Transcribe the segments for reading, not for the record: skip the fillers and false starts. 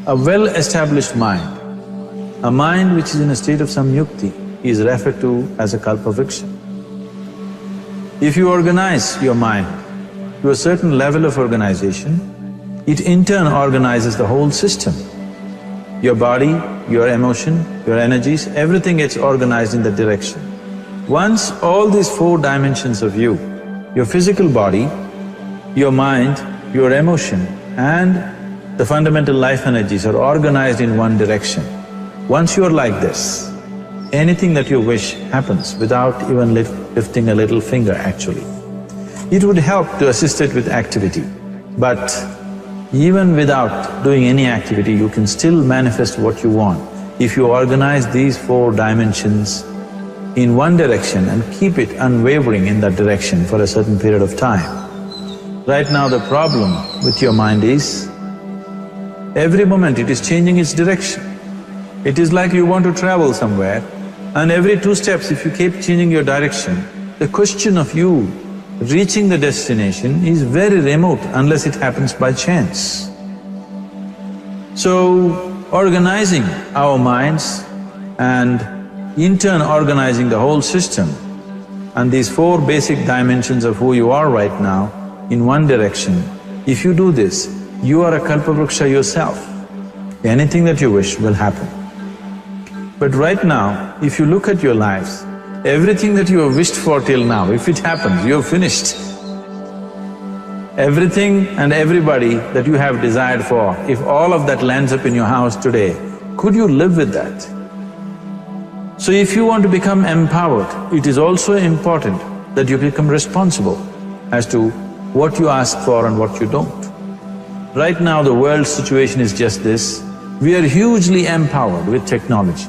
A well-established mind, a mind which is in a state of samyukti, is referred to as a kalpavriksha. If you organize your mind to a certain level of organization, it in turn organizes the whole system. Your body, your emotion, your energies, everything gets organized in that direction. Once all these four dimensions of you, your physical body, your mind, your emotion and the fundamental life energies are organized in one direction, once you are like this, anything that you wish happens without even lifting a little finger actually. It would help to assist it with activity, but even without doing any activity, you can still manifest what you want if you organize these four dimensions in one direction and keep it unwavering in that direction for a certain period of time. Right now the problem with your mind is, every moment it is changing its direction. It is like you want to travel somewhere and every 2 steps if you keep changing your direction, the question of you reaching the destination is very remote unless it happens by chance. So, organizing our minds and in turn organizing the whole system and these 4 basic dimensions of who you are right now in one direction, if you do this, you are a kalpavriksha yourself. Anything that you wish will happen. But right now, if you look at your lives, everything that you have wished for till now, if it happens, you have finished. Everything and everybody that you have desired for, if all of that lands up in your house today, could you live with that? So if you want to become empowered, it is also important that you become responsible as to what you ask for and what you don't. Right now the world's situation is just this, we are hugely empowered with technology.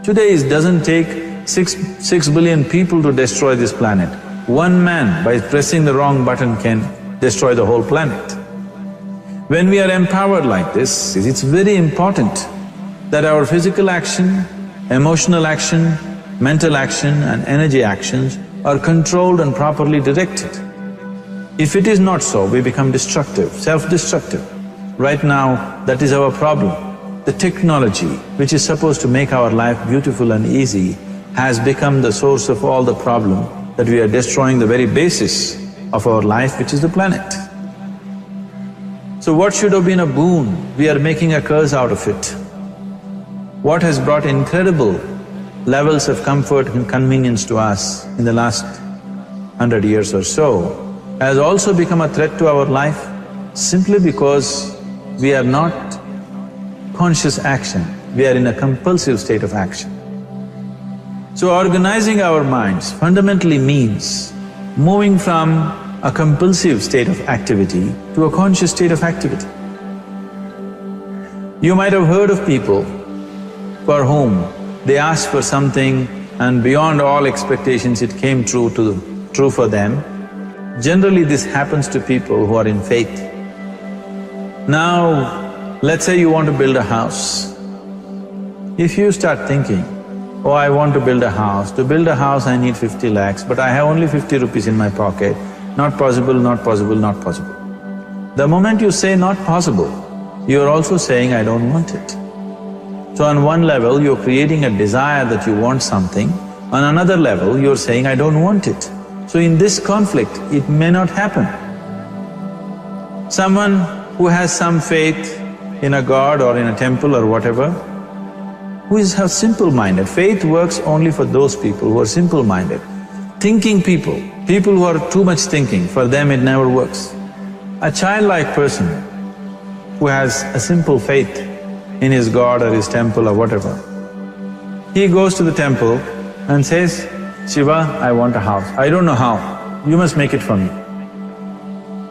Today it doesn't take 6 billion people to destroy this planet. One man by pressing the wrong button can destroy the whole planet. When we are empowered like this, it's very important that our physical action, emotional action, mental action and energy actions are controlled and properly directed. If it is not so, we become destructive, self-destructive. Right now, that is our problem. The technology, which is supposed to make our life beautiful and easy, has become the source of all the problem that we are destroying the very basis of our life, which is the planet. So what should have been a boon, we are making a curse out of it. What has brought incredible levels of comfort and convenience to us in the last 100 years or so has also become a threat to our life simply because we are not conscious action, we are in a compulsive state of action. So organizing our minds fundamentally means moving from a compulsive state of activity to a conscious state of activity. You might have heard of people for whom they asked for something and beyond all expectations it came true for them. Generally this happens to people who are in faith. Now, let's say you want to build a house. If you start thinking, oh, I want to build a house. To build a house I need 50 lakhs, but I have only 50 rupees in my pocket. Not possible, not possible, not possible. The moment you say not possible, you're also saying I don't want it. So on one level you're creating a desire that you want something, on another level you're saying I don't want it. So in this conflict, it may not happen. Someone who has some faith in a god or in a temple or whatever, who is simple-minded. Faith works only for those people who are simple-minded. Thinking people, people who are too much thinking, for them it never works. A childlike person who has a simple faith in his god or his temple or whatever, he goes to the temple and says, Shiva, I want a house. I don't know how, you must make it for me.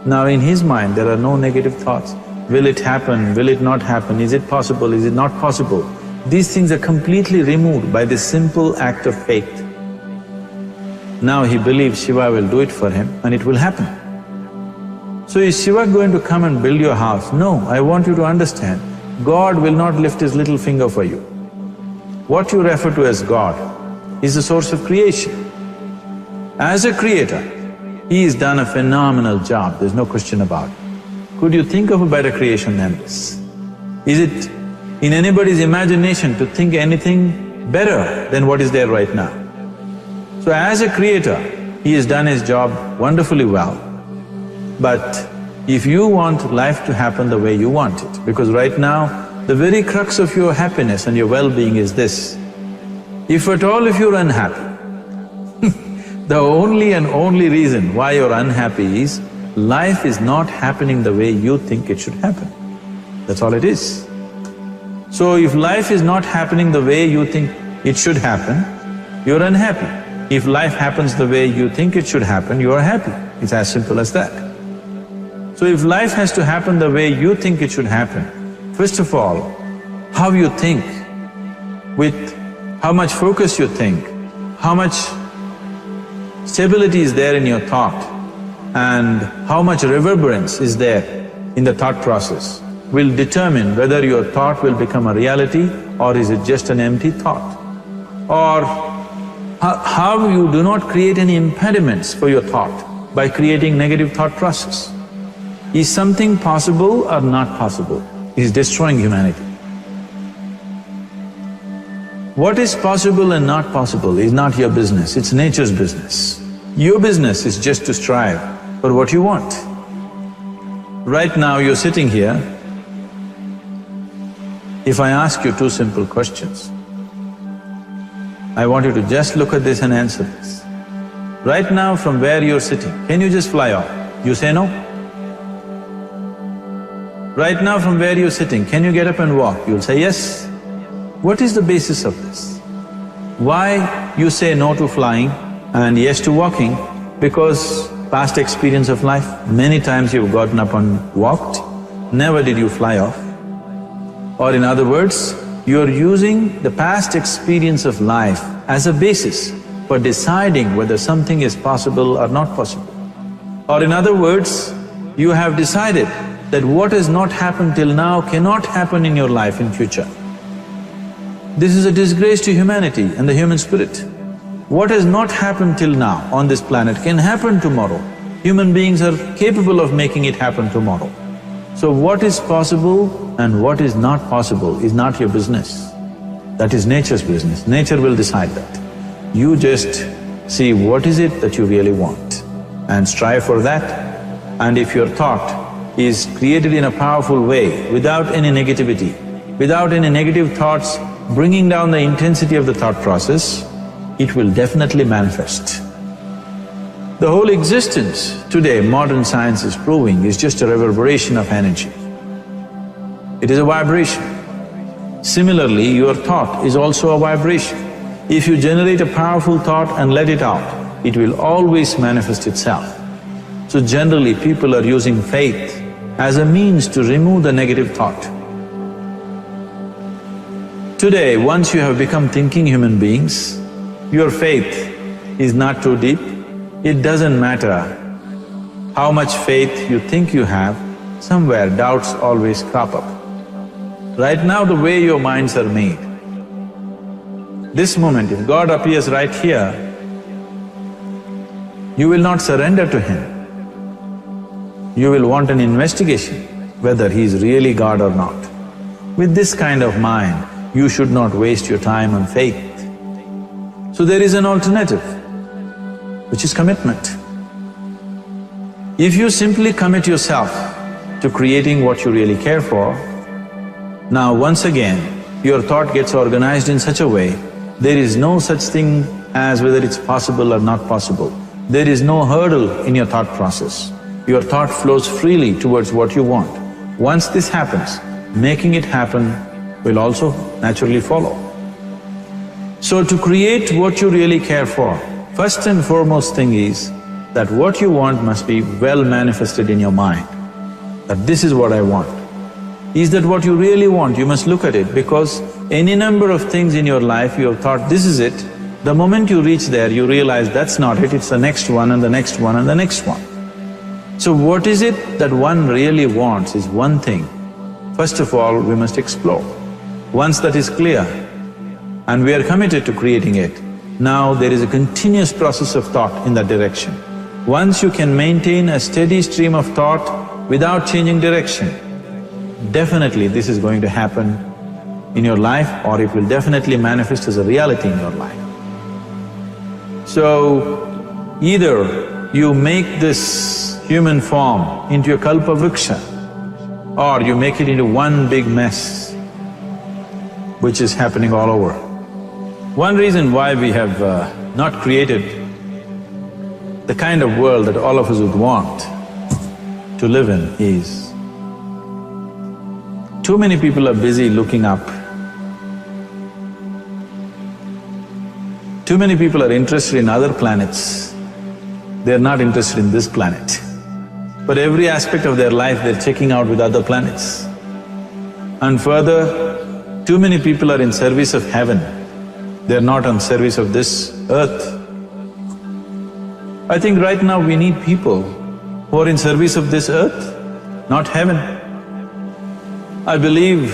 Now in his mind there are no negative thoughts. Will it happen? Will it not happen? Is it possible? Is it not possible? These things are completely removed by this simple act of faith. Now he believes Shiva will do it for him and it will happen. So is Shiva going to come and build your house? No, I want you to understand, God will not lift his little finger for you. What you refer to as God is the source of creation. As a creator, he has done a phenomenal job, there's no question about it. Could you think of a better creation than this? Is it in anybody's imagination to think anything better than what is there right now? So as a creator, he has done his job wonderfully well. But if you want life to happen the way you want it, because right now, the very crux of your happiness and your well-being is this: if at all if you're unhappy, the only and only reason why you're unhappy is life is not happening the way you think it should happen. That's all it is. So if life is not happening the way you think it should happen, you're unhappy. If life happens the way you think it should happen, you are happy. It's as simple as that. So if life has to happen the way you think it should happen, first of all, how you think, with how much focus you think, how much stability is there in your thought, and how much reverberance is there in the thought process will determine whether your thought will become a reality or is it just an empty thought. Or how you do not create any impediments for your thought by creating negative thought process. Is something possible or not possible? Is destroying humanity. What is possible and not possible is not your business, it's nature's business. Your business is just to strive for what you want. Right now you're sitting here, if I ask you two simple questions, I want you to just look at this and answer this. Right now from where you're sitting, can you just fly off? You say no? Right now from where you're sitting, can you get up and walk? You'll say yes. What is the basis of this? Why you say no to flying and yes to walking? Because past experience of life, many times you've gotten up and walked, never did you fly off. Or in other words, you're using the past experience of life as a basis for deciding whether something is possible or not possible. Or in other words, you have decided that what has not happened till now cannot happen in your life in future. This is a disgrace to humanity and the human spirit. What has not happened till now on this planet can happen tomorrow. Human beings are capable of making it happen tomorrow. So what is possible and what is not possible is not your business. That is nature's business. Nature will decide that. You just see what is it that you really want and strive for that. And if your thought is created in a powerful way, without any negativity, without any negative thoughts bringing down the intensity of the thought process, it will definitely manifest. The whole existence today, modern science is proving, is just a reverberation of energy. It is a vibration. Similarly, your thought is also a vibration. If you generate a powerful thought and let it out, it will always manifest itself. So generally, people are using faith as a means to remove the negative thought. Today, once you have become thinking human beings, your faith is not too deep. It doesn't matter how much faith you think you have, somewhere doubts always crop up. Right now, the way your minds are made, this moment, if God appears right here, you will not surrender to Him. You will want an investigation whether He is really God or not. With this kind of mind, you should not waste your time on faith. So there is an alternative, which is commitment. If you simply commit yourself to creating what you really care for, now once again, your thought gets organized in such a way, there is no such thing as whether it's possible or not possible. There is no hurdle in your thought process. Your thought flows freely towards what you want. Once this happens, making it happen will also naturally follow. So to create what you really care for, first and foremost thing is that what you want must be well manifested in your mind, that this is what I want. Is that what you really want? You must look at it, because any number of things in your life you have thought, this is it. The moment you reach there, you realize that's not it, it's the next one and the next one and the next one. So what is it that one really wants is one thing. First of all, we must explore. Once that is clear and we are committed to creating it, now there is a continuous process of thought in that direction. Once you can maintain a steady stream of thought without changing direction, definitely this is going to happen in your life, or it will definitely manifest as a reality in your life. So, either you make this human form into a kalpavriksha, or you make it into one big mess, which is happening all over. One reason why we have not created the kind of world that all of us would want to live in is, too many people are busy looking up. Too many people are interested in other planets, they're not interested in this planet. But every aspect of their life they're checking out with other planets. And further, too many people are in service of heaven, they're not on service of this earth. I think right now we need people who are in service of this earth, not heaven. I believe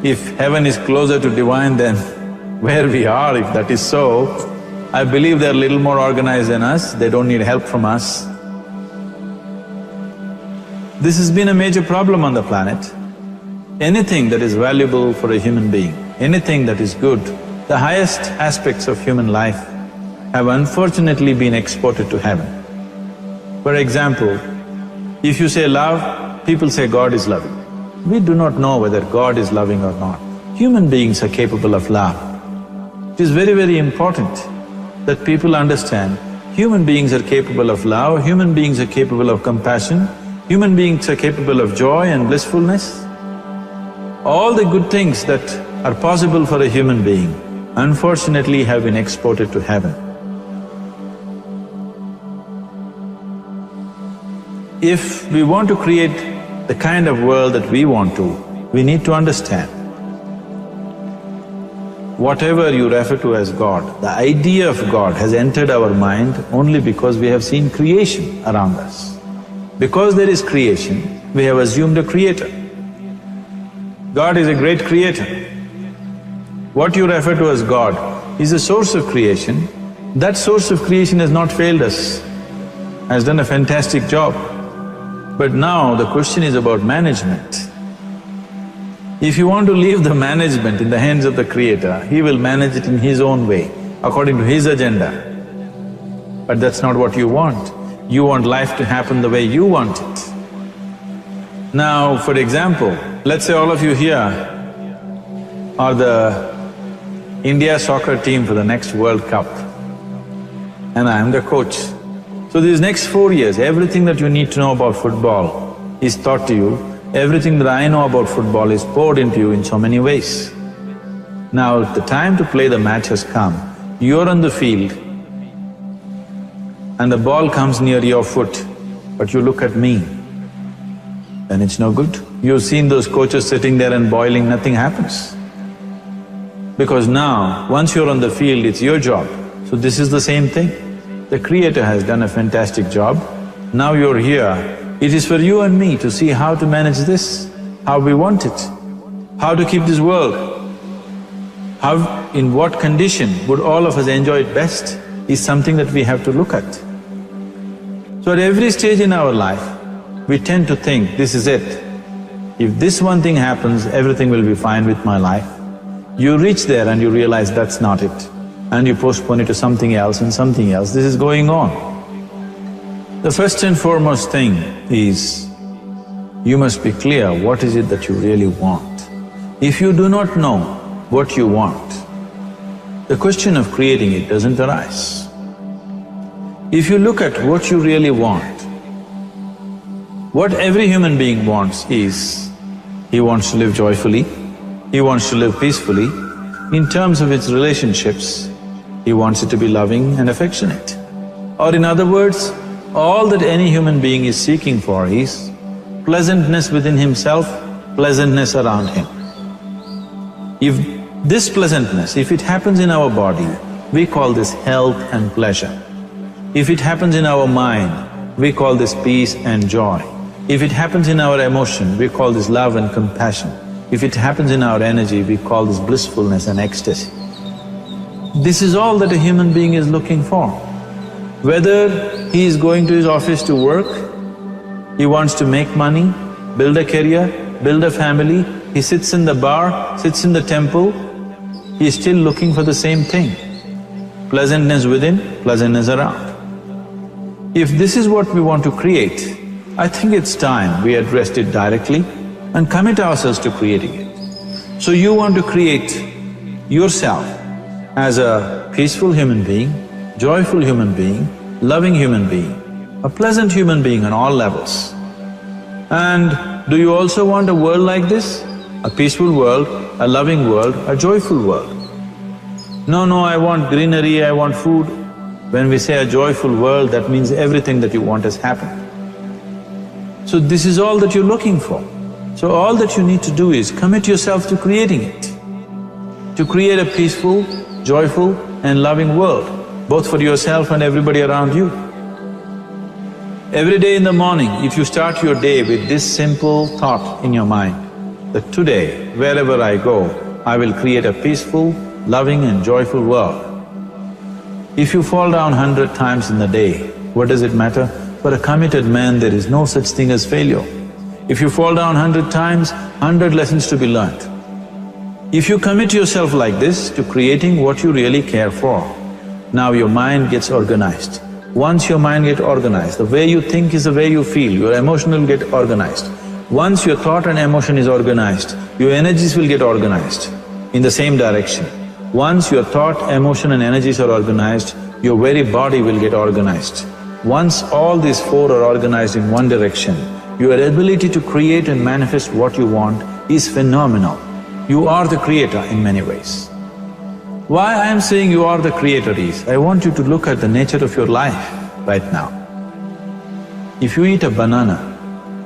if heaven is closer to divine than where we are, if that is so, I believe they're a little more organized than us, they don't need help from us. This has been a major problem on the planet. Anything that is valuable for a human being, anything that is good, the highest aspects of human life have unfortunately been exported to heaven. For example, if you say love, people say God is loving. We do not know whether God is loving or not. Human beings are capable of love. It is very, very important that people understand human beings are capable of love, human beings are capable of compassion, human beings are capable of joy and blissfulness. All the good things that are possible for a human being, unfortunately have been exported to heaven. If we want to create the kind of world that we want to, we need to understand whatever you refer to as God, the idea of God has entered our mind only because we have seen creation around us. Because there is creation, we have assumed a creator. God is a great creator. What you refer to as God is the source of creation. That source of creation has not failed us, has done a fantastic job. But now the question is about management. If you want to leave the management in the hands of the Creator, He will manage it in His own way, according to His agenda. But that's not what you want. You want life to happen the way you want it. Now, for example, let's say all of you here are the India soccer team for the next World Cup, and I am the coach. So these next 4 years, everything that you need to know about football is taught to you. Everything that I know about football is poured into you in so many ways. Now, the time to play the match has come. You're on the field and the ball comes near your foot, but you look at me, then it's no good. You've seen those coaches sitting there and boiling, nothing happens. Because now, once you're on the field, it's your job. So this is the same thing. The Creator has done a fantastic job. Now you're here. It is for you and me to see how to manage this, how we want it, how to keep this world, in what condition would all of us enjoy it best is something that we have to look at. So at every stage in our life, we tend to think, this is it. If this one thing happens, everything will be fine with my life. You reach there and you realize that's not it, and you postpone it to something else and something else. This is going on. The first and foremost thing is, you must be clear what is it that you really want. If you do not know what you want, the question of creating it doesn't arise. If you look at what you really want, what every human being wants is, he wants to live joyfully, he wants to live peacefully. In terms of its relationships, he wants it to be loving and affectionate. Or in other words, all that any human being is seeking for is pleasantness within himself, pleasantness around him. If this pleasantness, if it happens in our body, we call this health and pleasure. If it happens in our mind, we call this peace and joy. If it happens in our emotion, we call this love and compassion. If it happens in our energy, we call this blissfulness and ecstasy. This is all that a human being is looking for. Whether he is going to his office to work, he wants to make money, build a career, build a family, he sits in the bar, sits in the temple, he is still looking for the same thing. Pleasantness within, pleasantness around. If this is what we want to create, I think it's time we addressed it directly and commit ourselves to creating it. So you want to create yourself as a peaceful human being, joyful human being, loving human being, a pleasant human being on all levels. And do you also want a world like this? A peaceful world, a loving world, a joyful world? No, I want greenery, I want food. When we say a joyful world, that means everything that you want has happened. So this is all that you're looking for. So all that you need to do is commit yourself to creating it, to create a peaceful, joyful and loving world, both for yourself and everybody around you. Every day in the morning, if you start your day with this simple thought in your mind, that today, wherever I go, I will create a peaceful, loving and joyful world. If you fall down 100 times in the day, what does it matter? For a committed man, there is no such thing as failure. If you fall down 100 times, 100 lessons to be learnt. If you commit yourself like this to creating what you really care for, now your mind gets organized. Once your mind gets organized, the way you think is the way you feel, your emotion will get organized. Once your thought and emotion is organized, your energies will get organized in the same direction. Once your thought, emotion and energies are organized, your very body will get organized. Once all these four are organized in one direction, your ability to create and manifest what you want is phenomenal. You are the creator in many ways. Why I am saying you are the creator is, I want you to look at the nature of your life right now. If you eat a banana,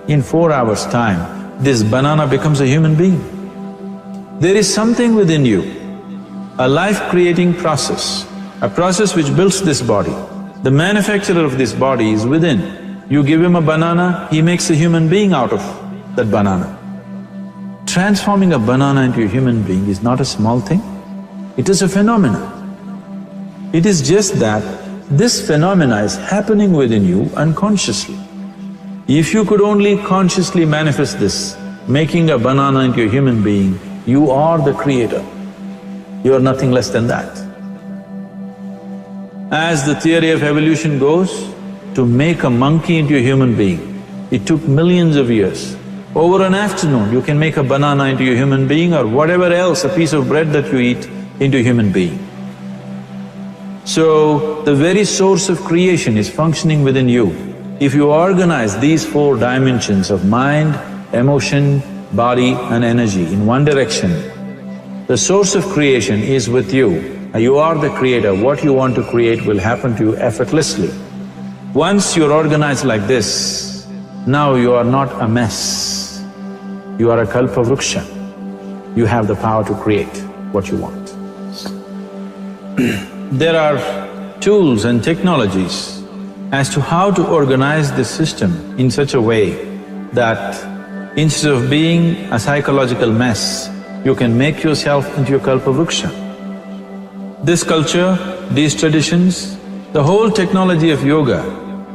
in 4 hours' time, this banana becomes a human being. There is something within you, a life-creating process, a process which builds this body. The manufacturer of this body is within. You give him a banana, he makes a human being out of that banana. Transforming a banana into a human being is not a small thing, it is a phenomenon. It is just that this phenomena is happening within you unconsciously. If you could only consciously manifest this, making a banana into a human being, you are the creator. You are nothing less than that. As the theory of evolution goes, to make a monkey into a human being, it took millions of years. Over an afternoon, you can make a banana into a human being or whatever else, a piece of bread that you eat, into a human being. So, the very source of creation is functioning within you. If you organize these four dimensions of mind, emotion, body and energy in one direction, the source of creation is with you. You are the creator, what you want to create will happen to you effortlessly. Once you're organized like this, now you are not a mess, you are a kalpavruksha. You have the power to create what you want. There are tools and technologies as to how to organize this system in such a way that instead of being a psychological mess, you can make yourself into a kalpavruksha. This culture, these traditions, the whole technology of yoga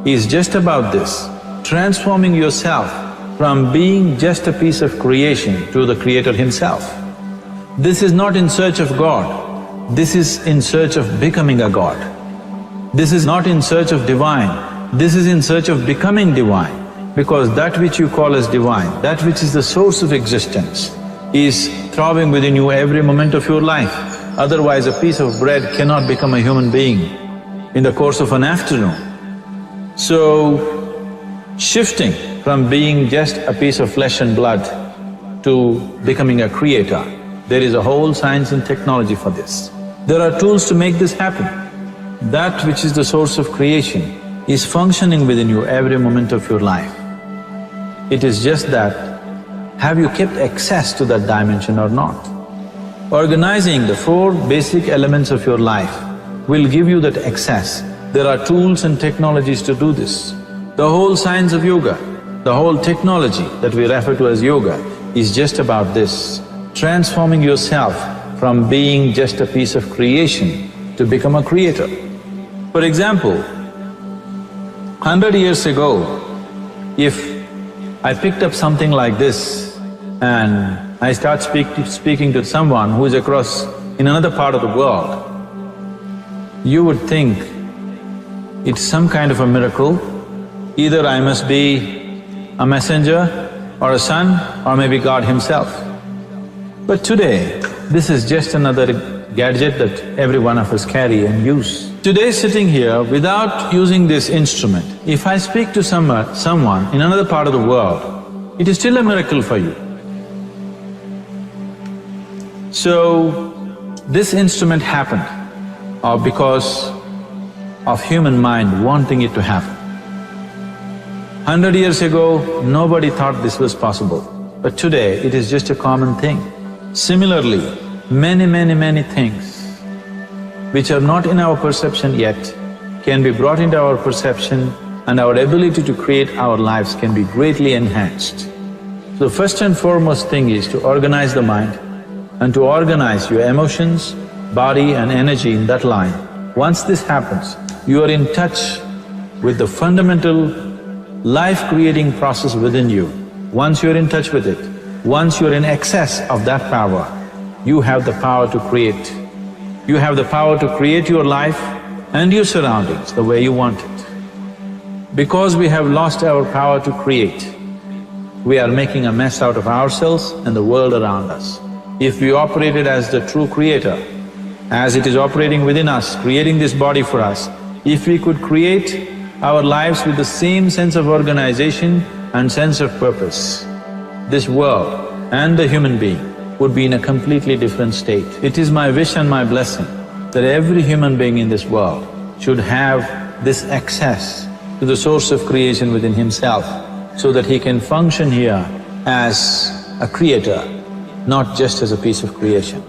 is just about this, transforming yourself from being just a piece of creation to the creator himself. This is not in search of God, this is in search of becoming a God. This is not in search of divine, this is in search of becoming divine. Because that which you call as divine, that which is the source of existence, is throbbing within you every moment of your life. Otherwise, a piece of bread cannot become a human being in the course of an afternoon. So, shifting from being just a piece of flesh and blood to becoming a creator, there is a whole science and technology for this. There are tools to make this happen. That which is the source of creation is functioning within you every moment of your life. It is just that, have you kept access to that dimension or not? Organizing the four basic elements of your life will give you that access. There are tools and technologies to do this. The whole science of yoga, the whole technology that we refer to as yoga is just about this, transforming yourself from being just a piece of creation to become a creator. For example, 100 years ago, if I picked up something like this and I start speaking to someone who is across in another part of the world, you would think it's some kind of a miracle. Either I must be a messenger or a son or maybe God himself. But today, this is just another gadget that every one of us carry and use. Today sitting here, without using this instrument, if I speak to someone in another part of the world, it is still a miracle for you. So, this instrument happened because of human mind wanting it to happen. 100 years ago, nobody thought this was possible, but today it is just a common thing. Similarly, many things which are not in our perception yet can be brought into our perception and our ability to create our lives can be greatly enhanced. So first and foremost thing is to organize the mind and to organize your emotions, body and energy in that line. Once this happens, you are in touch with the fundamental life-creating process within you. Once you're in touch with it, once you're in excess of that power, you have the power to create. You have the power to create your life and your surroundings the way you want it. Because we have lost our power to create, we are making a mess out of ourselves and the world around us. If we operated as the true creator, as it is operating within us, creating this body for us, if we could create our lives with the same sense of organization and sense of purpose, this world and the human being would be in a completely different state. It is my wish and my blessing that every human being in this world should have this access to the source of creation within himself so that he can function here as a creator, not just as a piece of creation.